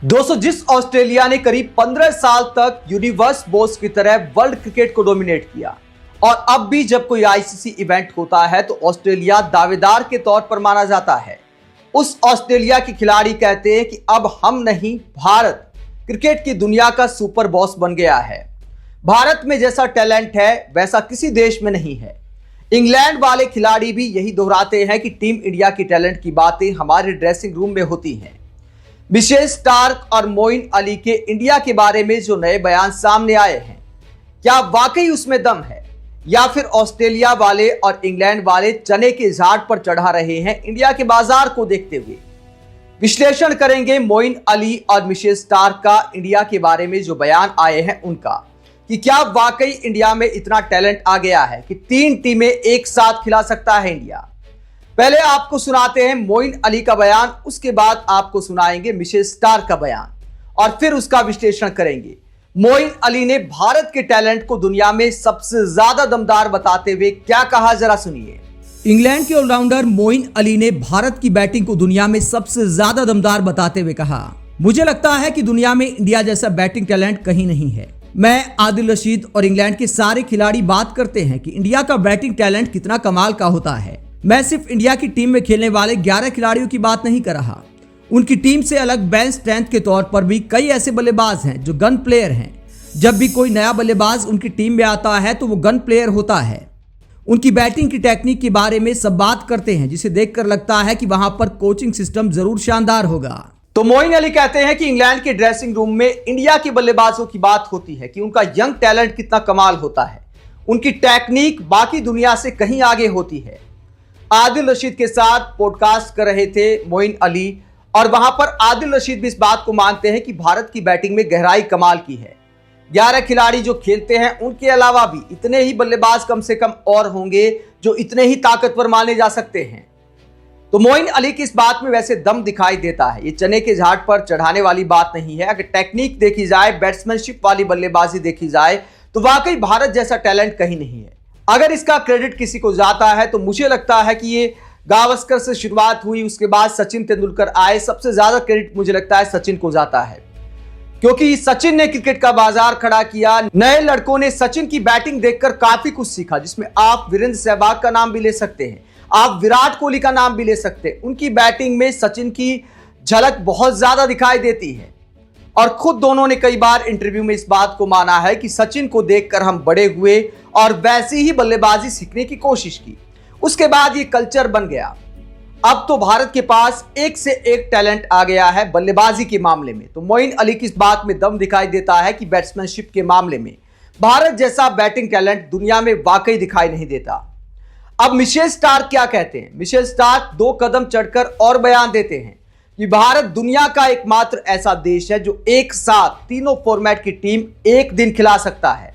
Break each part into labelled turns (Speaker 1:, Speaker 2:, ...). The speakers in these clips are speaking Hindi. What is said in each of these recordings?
Speaker 1: दोस्तों, जिस ऑस्ट्रेलिया ने करीब 15 साल तक यूनिवर्स बॉस की तरह वर्ल्ड क्रिकेट को डोमिनेट किया और अब भी जब कोई आईसीसी इवेंट होता है तो ऑस्ट्रेलिया दावेदार के तौर पर माना जाता है। उस ऑस्ट्रेलिया के खिलाड़ी कहते हैं कि अब हम नहीं, भारत क्रिकेट की दुनिया का सुपर बॉस बन गया है। भारत में जैसा टैलेंट है वैसा किसी देश में नहीं है। इंग्लैंड वाले खिलाड़ी भी यही दोहराते हैं कि टीम इंडिया की टैलेंट की बातें हमारे ड्रेसिंग रूम में होती हैं। मिशेल स्टार्क और मोइन अली के इंडिया के बारे में जो नए बयान सामने आए हैं, क्या वाकई उसमें दम है या फिर ऑस्ट्रेलिया वाले और इंग्लैंड वाले चने के झाड़ पर चढ़ा रहे हैं इंडिया के बाजार को देखते हुए? विश्लेषण करेंगे मोइन अली और मिशेल स्टार्क का इंडिया के बारे में जो बयान आए हैं उनका, कि क्या वाकई इंडिया में इतना टैलेंट आ गया है कि 3 टीमें एक साथ खिला सकता है इंडिया। पहले आपको सुनाते हैं मोइन अली का बयान, उसके बाद आपको सुनाएंगे मिशेल स्टार्क का बयान और फिर उसका विश्लेषण करेंगे। मोइन अली ने भारत के टैलेंट को दुनिया में सबसे ज्यादा दमदार बताते हुए क्या कहा, जरा सुनिए।
Speaker 2: इंग्लैंड के ऑलराउंडर मोइन अली ने भारत की बैटिंग को दुनिया में सबसे ज्यादा दमदार बताते हुए कहा, मुझे लगता है कि दुनिया में इंडिया जैसा बैटिंग टैलेंट कहीं नहीं है। मैं, आदिल रशीद और इंग्लैंड के सारे खिलाड़ी बात करते हैं कि इंडिया का बैटिंग टैलेंट कितना कमाल का होता है। मैं सिर्फ इंडिया की टीम में खेलने वाले 11 खिलाड़ियों की बात नहीं कर रहा। उनकी टीम से अलग बेंच स्ट्रेंथ के तौर पर भी कई ऐसे बल्लेबाज हैं जो गन प्लेयर हैं। जब भी कोई नया बल्लेबाज उनकी टीम में आता है तो वो गन प्लेयर होता है। उनकी बैटिंग की टेक्निक के बारे में सब बात करते हैं, जिसे देखकर लगता है कि वहां पर कोचिंग सिस्टम जरूर शानदार होगा।
Speaker 1: तो मोइन अली कहते हैं कि इंग्लैंड के ड्रेसिंग रूम में इंडिया के बल्लेबाजों की बात होती है कि उनका यंग टैलेंट कितना कमाल होता है। उनकी टेक्निक बाकी दुनिया से कहीं आगे होती है। आदिल रशीद के साथ पॉडकास्ट कर रहे थे मोइन अली और वहां पर आदिल रशीद भी इस बात को मानते हैं कि भारत की बैटिंग में गहराई कमाल की है। 11 खिलाड़ी जो खेलते हैं उनके अलावा भी इतने ही बल्लेबाज कम से कम और होंगे जो इतने ही ताकतवर माने जा सकते हैं। तो मोइन अली की इस बात में वैसे दम दिखाई देता है। ये चने के झाड़ पर चढ़ाने वाली बात नहीं है। अगर टेक्निक देखी जाए, बैट्समैनशिप वाली बल्लेबाजी देखी जाए तो वाकई भारत जैसा टैलेंट कहीं नहीं है। अगर इसका क्रेडिट किसी को जाता है तो मुझे लगता है कि ये गावस्कर से शुरुआत हुई, उसके बाद सचिन तेंदुलकर आए। सबसे ज्यादा क्रेडिट मुझे लगता है सचिन को जाता है, क्योंकि सचिन ने क्रिकेट का बाजार खड़ा किया। नए लड़कों ने सचिन की बैटिंग देखकर काफी कुछ सीखा, जिसमें आप वीरेंद्र सहवाग का नाम भी ले सकते हैं, आप विराट कोहली का नाम भी ले सकते हैं। उनकी बैटिंग में सचिन की झलक बहुत ज्यादा दिखाई देती है और खुद दोनों ने कई बार इंटरव्यू में इस बात को माना है कि सचिन को देखकर हम बड़े हुए और वैसी ही बल्लेबाजी सीखने की कोशिश की। उसके बाद ये कल्चर बन गया। अब तो भारत के पास एक से एक टैलेंट आ गया है बल्लेबाजी के मामले में। तो मोइन अली की इस बात में दम दिखाई देता है कि बैट्समैनशिप के मामले में भारत जैसा बैटिंग टैलेंट दुनिया में वाकई दिखाई नहीं देता। अब मिशेल स्टार्क क्या कहते हैं? मिशेल स्टार्क 2 कदम चढ़कर और बयान देते हैं कि भारत दुनिया का एकमात्र ऐसा देश है जो एक साथ तीनों फॉर्मेट की टीम एक दिन खिला सकता है।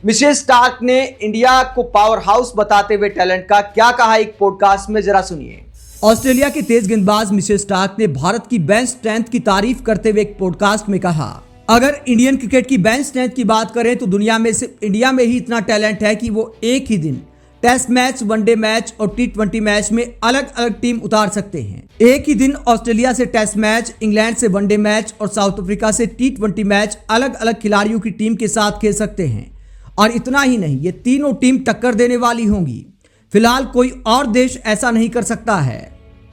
Speaker 1: मिशेल स्टार्क ने इंडिया को पावर हाउस बताते हुए टैलेंट का क्या कहा एक पॉडकास्ट में, जरा सुनिए।
Speaker 2: ऑस्ट्रेलिया के तेज गेंदबाज मिशेल स्टार्क ने भारत की बेंच स्ट्रेंथ की तारीफ करते हुए एक पॉडकास्ट में कहा, अगर इंडियन क्रिकेट की बेंच स्ट्रेंथ की बात करें तो दुनिया में सिर्फ इंडिया में ही इतना टैलेंट है कि वो एक ही दिन टेस्ट मैच, वनडे मैच और T20 मैच में अलग अलग टीम उतार सकते हैं। एक ही दिन ऑस्ट्रेलिया से टेस्ट मैच, इंग्लैंड से वनडे मैच और साउथ अफ्रीका से T20 मैच अलग अलग खिलाड़ियों की टीम के साथ खेल सकते हैं। और इतना ही नहीं, ये तीनों टीम टक्कर देने वाली होंगी। फिलहाल कोई और देश ऐसा नहीं कर सकता है।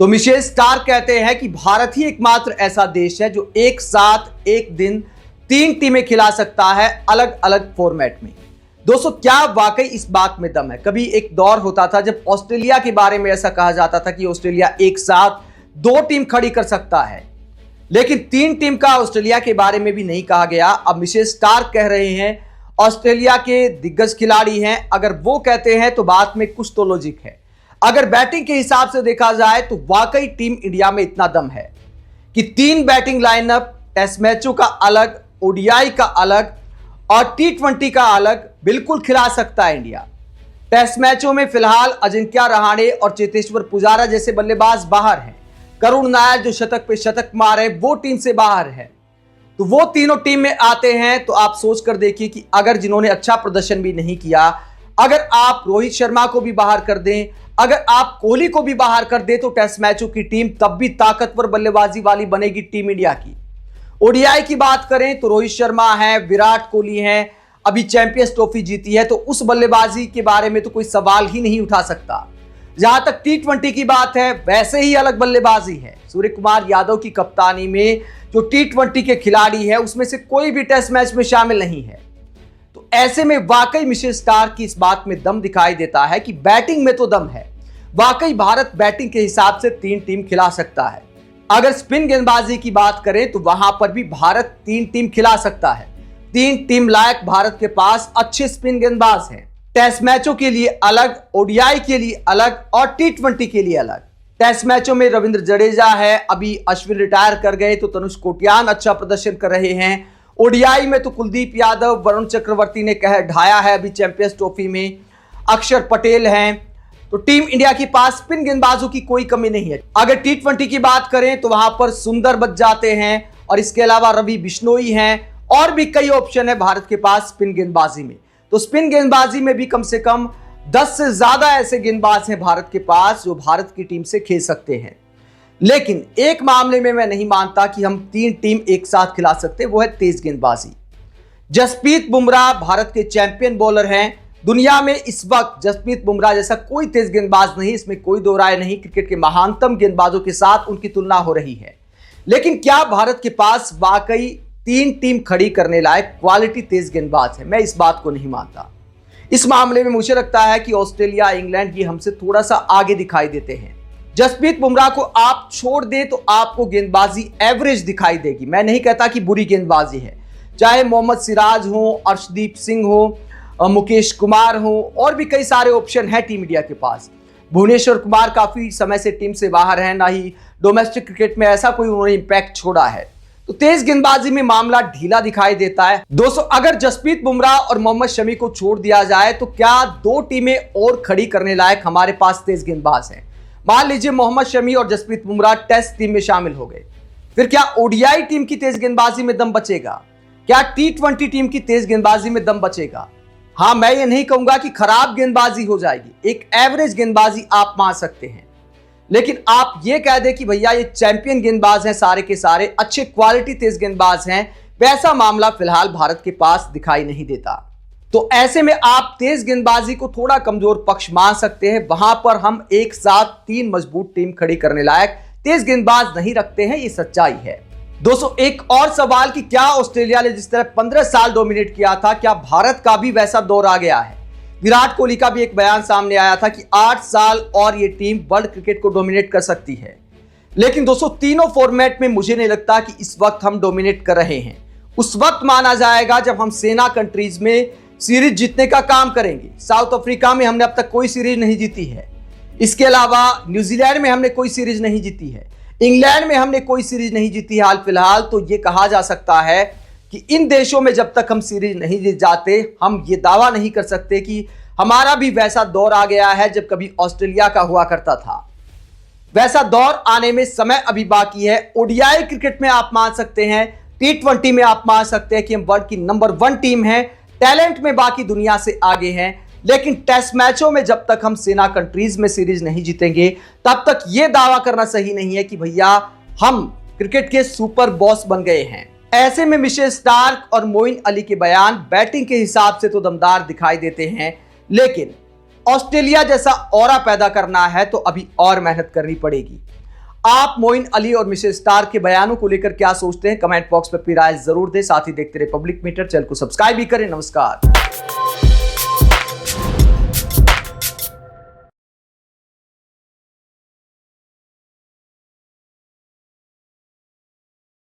Speaker 1: तो मिशेल स्टार्क कहते हैं कि भारत ही एकमात्र ऐसा देश है जो एक साथ एक दिन 3 टीमें खिला सकता है अलग अलग फॉर्मेट में। दोस्तों, क्या वाकई इस बात में दम है? कभी एक दौर होता था जब ऑस्ट्रेलिया के बारे में ऐसा कहा जाता था कि ऑस्ट्रेलिया एक साथ 2 टीम खड़ी कर सकता है, लेकिन 3 टीम का ऑस्ट्रेलिया के बारे में भी नहीं कहा गया। अब मिशेल स्टार्क कह रहे हैं, ऑस्ट्रेलिया के दिग्गज खिलाड़ी हैं, अगर वो कहते हैं तो बात में कुछ तो लॉजिक है। अगर बैटिंग के हिसाब से देखा जाए तो वाकई टीम इंडिया में इतना दम है कि 3 बैटिंग लाइनअप, टेस्ट मैचों का अलग, ओडीआई का अलग और T20 का अलग बिल्कुल खिला सकता है इंडिया। टेस्ट मैचों में फिलहाल अजिंक्य रहाणे और चेतेश्वर पुजारा जैसे बल्लेबाज बाहर हैं। करुण नायर जो शतक पे शतक मारे वो टीम से बाहर है। तो वो तीनों टीम में आते हैं तो आप सोच कर देखिए कि अगर जिन्होंने अच्छा प्रदर्शन भी नहीं किया, अगर आप रोहित शर्मा को भी बाहर कर दें, अगर आप कोहली को भी बाहर कर दें तो टेस्ट मैचों की टीम तब भी ताकतवर बल्लेबाजी वाली बनेगी टीम इंडिया की। ओडीआई की बात करें तो रोहित शर्मा है, विराट कोहली है, अभी चैंपियंस ट्रॉफी जीती है, तो उस बल्लेबाजी के बारे में तो कोई सवाल ही नहीं उठा सकता। जहां तक टी20 की बात है, वैसे ही अलग बल्लेबाजी है। सूर्य कुमार यादव की कप्तानी में जो टी20 के खिलाड़ी है, उसमें से कोई भी टेस्ट मैच में शामिल नहीं है। तो ऐसे में वाकई मिशेल स्टार्क की इस बात में दम दिखाई देता है कि बैटिंग में तो दम है। वाकई भारत बैटिंग के हिसाब से 3 टीम खिला सकता है। अगर स्पिन गेंदबाजी की बात करें तो वहां पर भी भारत 3 टीम खिला सकता है। 3 टीम लायक भारत के पास अच्छे स्पिन गेंदबाज हैं। टेस्ट मैचों के लिए अलग, ओडीआई के लिए अलग और टी20 के लिए अलग। टेस्ट मैचों में रविंद्र जडेजा है, अभी अश्विन रिटायर कर गए तो तनुष कोटियान अच्छा प्रदर्शन कर रहे हैं। ओडीआई में तो कुलदीप यादव, वरुण चक्रवर्ती ने कह ढाया है अभी चैंपियंस ट्रॉफी में, अक्षर पटेल हैं। तो टीम इंडिया के पास स्पिन गेंदबाजों की कोई कमी नहीं है। अगर टी20 की बात करें तो वहां पर सुंदर बच जाते हैं और इसके अलावा रवि बिश्नोई हैं और भी कई ऑप्शन है भारत के पास स्पिन गेंदबाजी में। तो स्पिन गेंदबाजी में भी कम से कम 10 से ज्यादा ऐसे गेंदबाज हैं भारत के पास जो भारत की टीम से खेल सकते हैं। लेकिन एक मामले में मैं नहीं मानता कि हम 3 टीम एक साथ खिला सकते, वो है तेज गेंदबाजी। जसप्रीत बुमराह भारत के चैंपियन बॉलर हैं। दुनिया में इस वक्त जसप्रीत बुमराह जैसा कोई तेज गेंदबाज नहीं, इसमें कोई दो राय नहीं। क्रिकेट के महानतम गेंदबाजों के साथ उनकी तुलना हो रही है। लेकिन क्या भारत के पास वाकई 3 टीम खड़ी करने लायक क्वालिटी तेज गेंदबाज है? मैं इस बात को नहीं मानता। इस मामले में मुझे लगता है कि ऑस्ट्रेलिया, इंग्लैंड ये हमसे थोड़ा सा आगे दिखाई देते हैं। जसप्रीत बुमराह को आप छोड़ दे तो आपको गेंदबाजी एवरेज दिखाई देगी। मैं नहीं कहता कि बुरी गेंदबाजी है, चाहे मोहम्मद सिराज हो, अर्शदीप सिंह हो, मुकेश कुमार हो, और भी कई सारे ऑप्शन है टीम इंडिया के पास। भुवनेश्वर कुमार काफी समय से टीम से बाहर है, ना ही डोमेस्टिक क्रिकेट में ऐसा कोई उन्होंने इंपैक्ट छोड़ा है। तो तेज गेंदबाजी में मामला ढीला दिखाई देता है। दोस्तों, अगर जसप्रीत बुमराह और मोहम्मद शमी को छोड़ दिया जाए तो क्या 2 टीमें और खड़ी करने लायक हमारे पास तेज गेंदबाज हैं? मान लीजिए मोहम्मद शमी और जसप्रीत बुमराह टेस्ट टीम में शामिल हो गए, फिर क्या ओडीआई टीम की तेज गेंदबाजी में दम बचेगा? क्या टी20 टीम की तेज गेंदबाजी में दम बचेगा? हाँ, मैं ये नहीं कहूंगा कि खराब गेंदबाजी हो जाएगी, एक एवरेज गेंदबाजी आप मान सकते हैं। लेकिन आप ये कह दें कि भैया ये चैंपियन गेंदबाज हैं, सारे के सारे अच्छे क्वालिटी तेज गेंदबाज हैं, वैसा मामला फिलहाल भारत के पास दिखाई नहीं देता। तो ऐसे में आप तेज गेंदबाजी को थोड़ा कमजोर पक्ष मान सकते हैं। वहां पर हम एक साथ 3 मजबूत टीम खड़ी करने लायक तेज गेंदबाज नहीं रखते हैं, ये सच्चाई है। दोस्तों, एक और सवाल कि क्या ऑस्ट्रेलिया ने जिस तरह 15 साल डोमिनेट किया था, क्या भारत का भी वैसा दौर आ गया है? विराट कोहली का भी एक बयान सामने आया था कि 8 साल और ये टीम वर्ल्ड क्रिकेट को डोमिनेट कर सकती है। लेकिन दोस्तों, तीनों फॉर्मेट में मुझे नहीं लगता कि इस वक्त हम डोमिनेट कर रहे हैं। उस वक्त माना जाएगा जब हम सेना कंट्रीज में सीरीज जीतने का काम करेंगे। साउथ अफ्रीका में हमने अब तक कोई सीरीज नहीं जीती है। इसके अलावा न्यूजीलैंड में हमने कोई सीरीज नहीं जीती है। इंग्लैंड में हमने कोई सीरीज नहीं जीती हाल फिलहाल। तो ये कहा जा सकता है कि इन देशों में जब तक हम सीरीज नहीं जीत जाते, हम ये दावा नहीं कर सकते कि हमारा भी वैसा दौर आ गया है जब कभी ऑस्ट्रेलिया का हुआ करता था। वैसा दौर आने में समय अभी बाकी है। ओडीआई क्रिकेट में आप मान सकते हैं, टी20 में आप मान सकते हैं कि हम वर्ल्ड की नंबर 1 टीम हैं, टैलेंट में बाकी दुनिया से आगे हैं। लेकिन टेस्ट मैचों में जब तक हम सेना कंट्रीज में सीरीज नहीं जीतेंगे, तब तक यह दावा करना सही नहीं है कि भैया हम क्रिकेट के सुपर बॉस बन गए हैं। ऐसे में मिशेल स्टार्क और मोइन अली के बयान बैटिंग के हिसाब से तो दमदार दिखाई देते हैं, लेकिन ऑस्ट्रेलिया जैसा ऑरा पैदा करना है तो अभी और मेहनत करनी पड़ेगी। आप मोइन अली और मिशेल स्टार्क के बयानों को लेकर क्या सोचते हैं? कमेंट बॉक्स में अपनी राय जरूर दें। साथ ही देखते रहे पब्लिक मीटर, चैनल को सब्सक्राइब भी करें। नमस्कार।